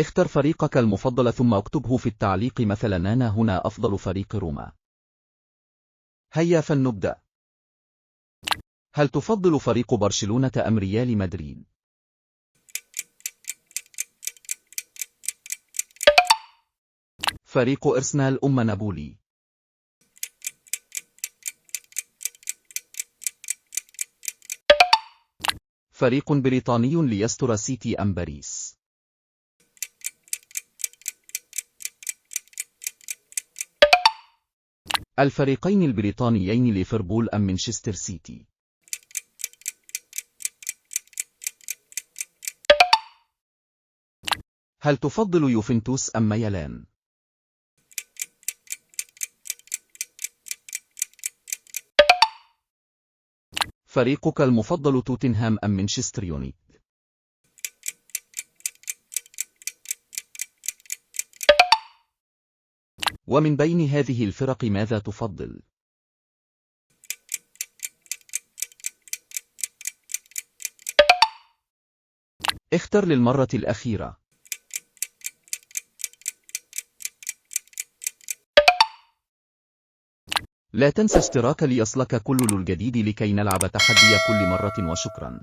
اختر فريقك المفضل ثم اكتبه في التعليق مثلا أنا هنا أفضل فريق روما. هيا فلنبدأ. هل تفضل فريق برشلونة أم ريال مدريد؟ فريق أرسنال أم نابولي؟ فريق بريطاني ليستر سيتي أم باريس؟ الفريقين البريطانيين ليفربول أم مانشستر سيتي؟ هل تفضل يوفنتوس أم ميلان؟ فريقك المفضل توتنهام أم مانشستر يونايتد؟ ومن بين هذه الفرق ماذا تفضل؟ اختر للمرة الأخيرة. لا تنسى اشتراك ليصلك كل الجديد لكي نلعب تحدي كل مرة وشكرا.